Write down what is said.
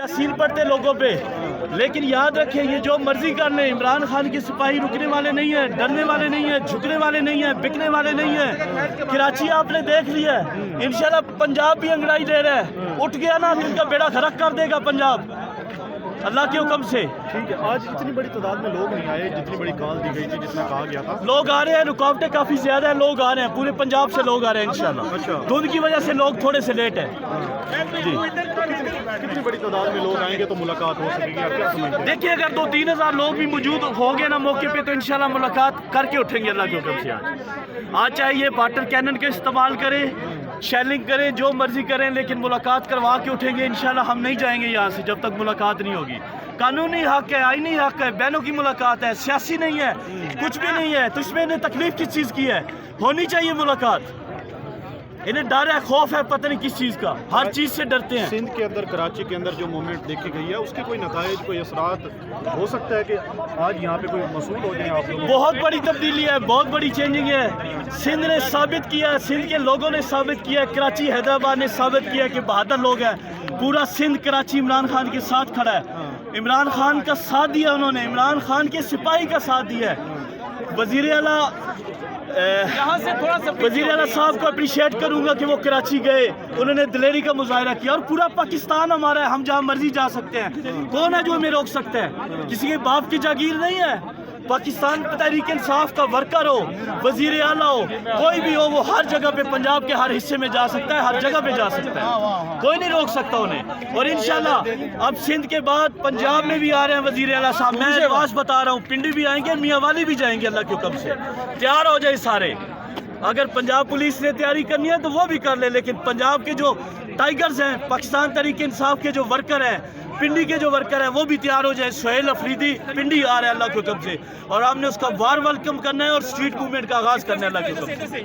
यासीन पढ़ते लोगों पे, लेकिन याद रखें ये जो मर्जी कर लें, इमरान खान के सिपाही रुकने वाले नहीं हैं, डरने वाले नहीं हैं, झुकने वाले नहीं हैं, बिकने वाले नहीं हैं। कराची आपने देख लिया है, इंशाल्लाह पंजाब भी अंगड़ाई ले रहा है, उठ गया ना तो उनका बेड़ा खरक कर देगा पंजाब अल्लाह के हुक्म से। ठीक है, आज इतनी बड़ी तादाद में लोग नहीं आए जितनी बड़ी कॉल दी गई थी, जितना कहा गया था। लोग आ रहे हैं, रुकावटें काफ़ी ज़्यादा हैं, लोग आ रहे हैं, पूरे पंजाब से लोग आ रहे हैं इंशाल्लाह। अच्छा। धुंध की वजह से लोग थोड़े से लेट हैं जी। कितनी बड़ी तादाद में लोग आएंगे तो मुलाकात हो सकेगी, आप क्या समझते हैं? देखिए अगर 2-3 हज़ार लोग भी मौजूद हो गए ना मौके पे तो इंशाल्लाह मुलाकात करके उठेंगे अल्लाह के हुक्म से। आज चाहे ये वाटर कैनन का इस्तेमाल करें, शेलिंग करें, जो मर्जी करें, लेकिन मुलाकात करवा के उठेंगे इंशाल्लाह। हम नहीं जाएंगे यहाँ से जब तक मुलाकात नहीं होगी। कानूनी हक है, आईनी हक है, बहनों की मुलाकात है, सियासी नहीं है, कुछ भी नहीं है। तो इसमें इन्हें तकलीफ किस चीज़ की है? होनी चाहिए मुलाकात। इन्हें डर है, खौफ है, पता नहीं किस चीज़ का, हर चीज़ से डरते हैं। सिंध के अंदर, कराची के अंदर जो मूवमेंट देखी गई है उसके कोई नताइज, कोई असरात हो सकता है कि आज यहाँ पे कोई मसूल हो जाए आप लोग? बहुत बड़ी तब्दीली है, बहुत बड़ी चेंजिंग है। सिंध ने साबित किया, सिंध के लोगों ने साबित किया, कराची हैदराबाद ने साबित किया कि बहादुर लोग हैं। पूरा सिंध कराची इमरान खान के साथ खड़ा है, इमरान खान का साथ दिया उन्होंने, इमरान खान के सिपाही का साथ दिया है। वज़ीर आला साहब को अप्रिशिएट करूंगा कि वो कराची गए, उन्होंने दिलेरी का मुजाहरा किया। और पूरा पाकिस्तान हमारा है, हम जहाँ मर्जी जा सकते हैं। कौन है जो हमें रोक सकता है? किसी के बाप की जागीर नहीं है। पाकिस्तान तहरीक इंसाफ का वर्कर हो, वज़ीर आला हो, कोई भी हो, वो हर जगह पे पंजाब के हर हिस्से में जा सकता है, हर जगह पे जा सकता है, कोई नहीं रोक सकता उन्हें। और इंशाल्लाह अब सिंध के बाद पंजाब में भी आ रहे हैं वज़ीर आला साहब। मैं एडवांस बता रहा हूँ, पिंडी भी आएंगे, मियाँ वाली भी जाएंगे अल्लाह के हुक्म से। तैयार हो जाए सारे। अगर पंजाब पुलिस ने तैयारी करनी है तो वो भी कर ले, लेकिन पंजाब के जो टाइगर्स हैं, पाकिस्तान तहरीक इंसाफ के जो वर्कर हैं, पिंडी के जो वर्कर हैं, वो भी तैयार हो जाए। सुहेल अफरीदी पिंडी आ रहा है अल्लाह के हुक्म से, और हमने उसका वार वेलकम करना है और स्ट्रीट मूवमेंट का आगाज़ करना है अल्लाह के हुक्म से।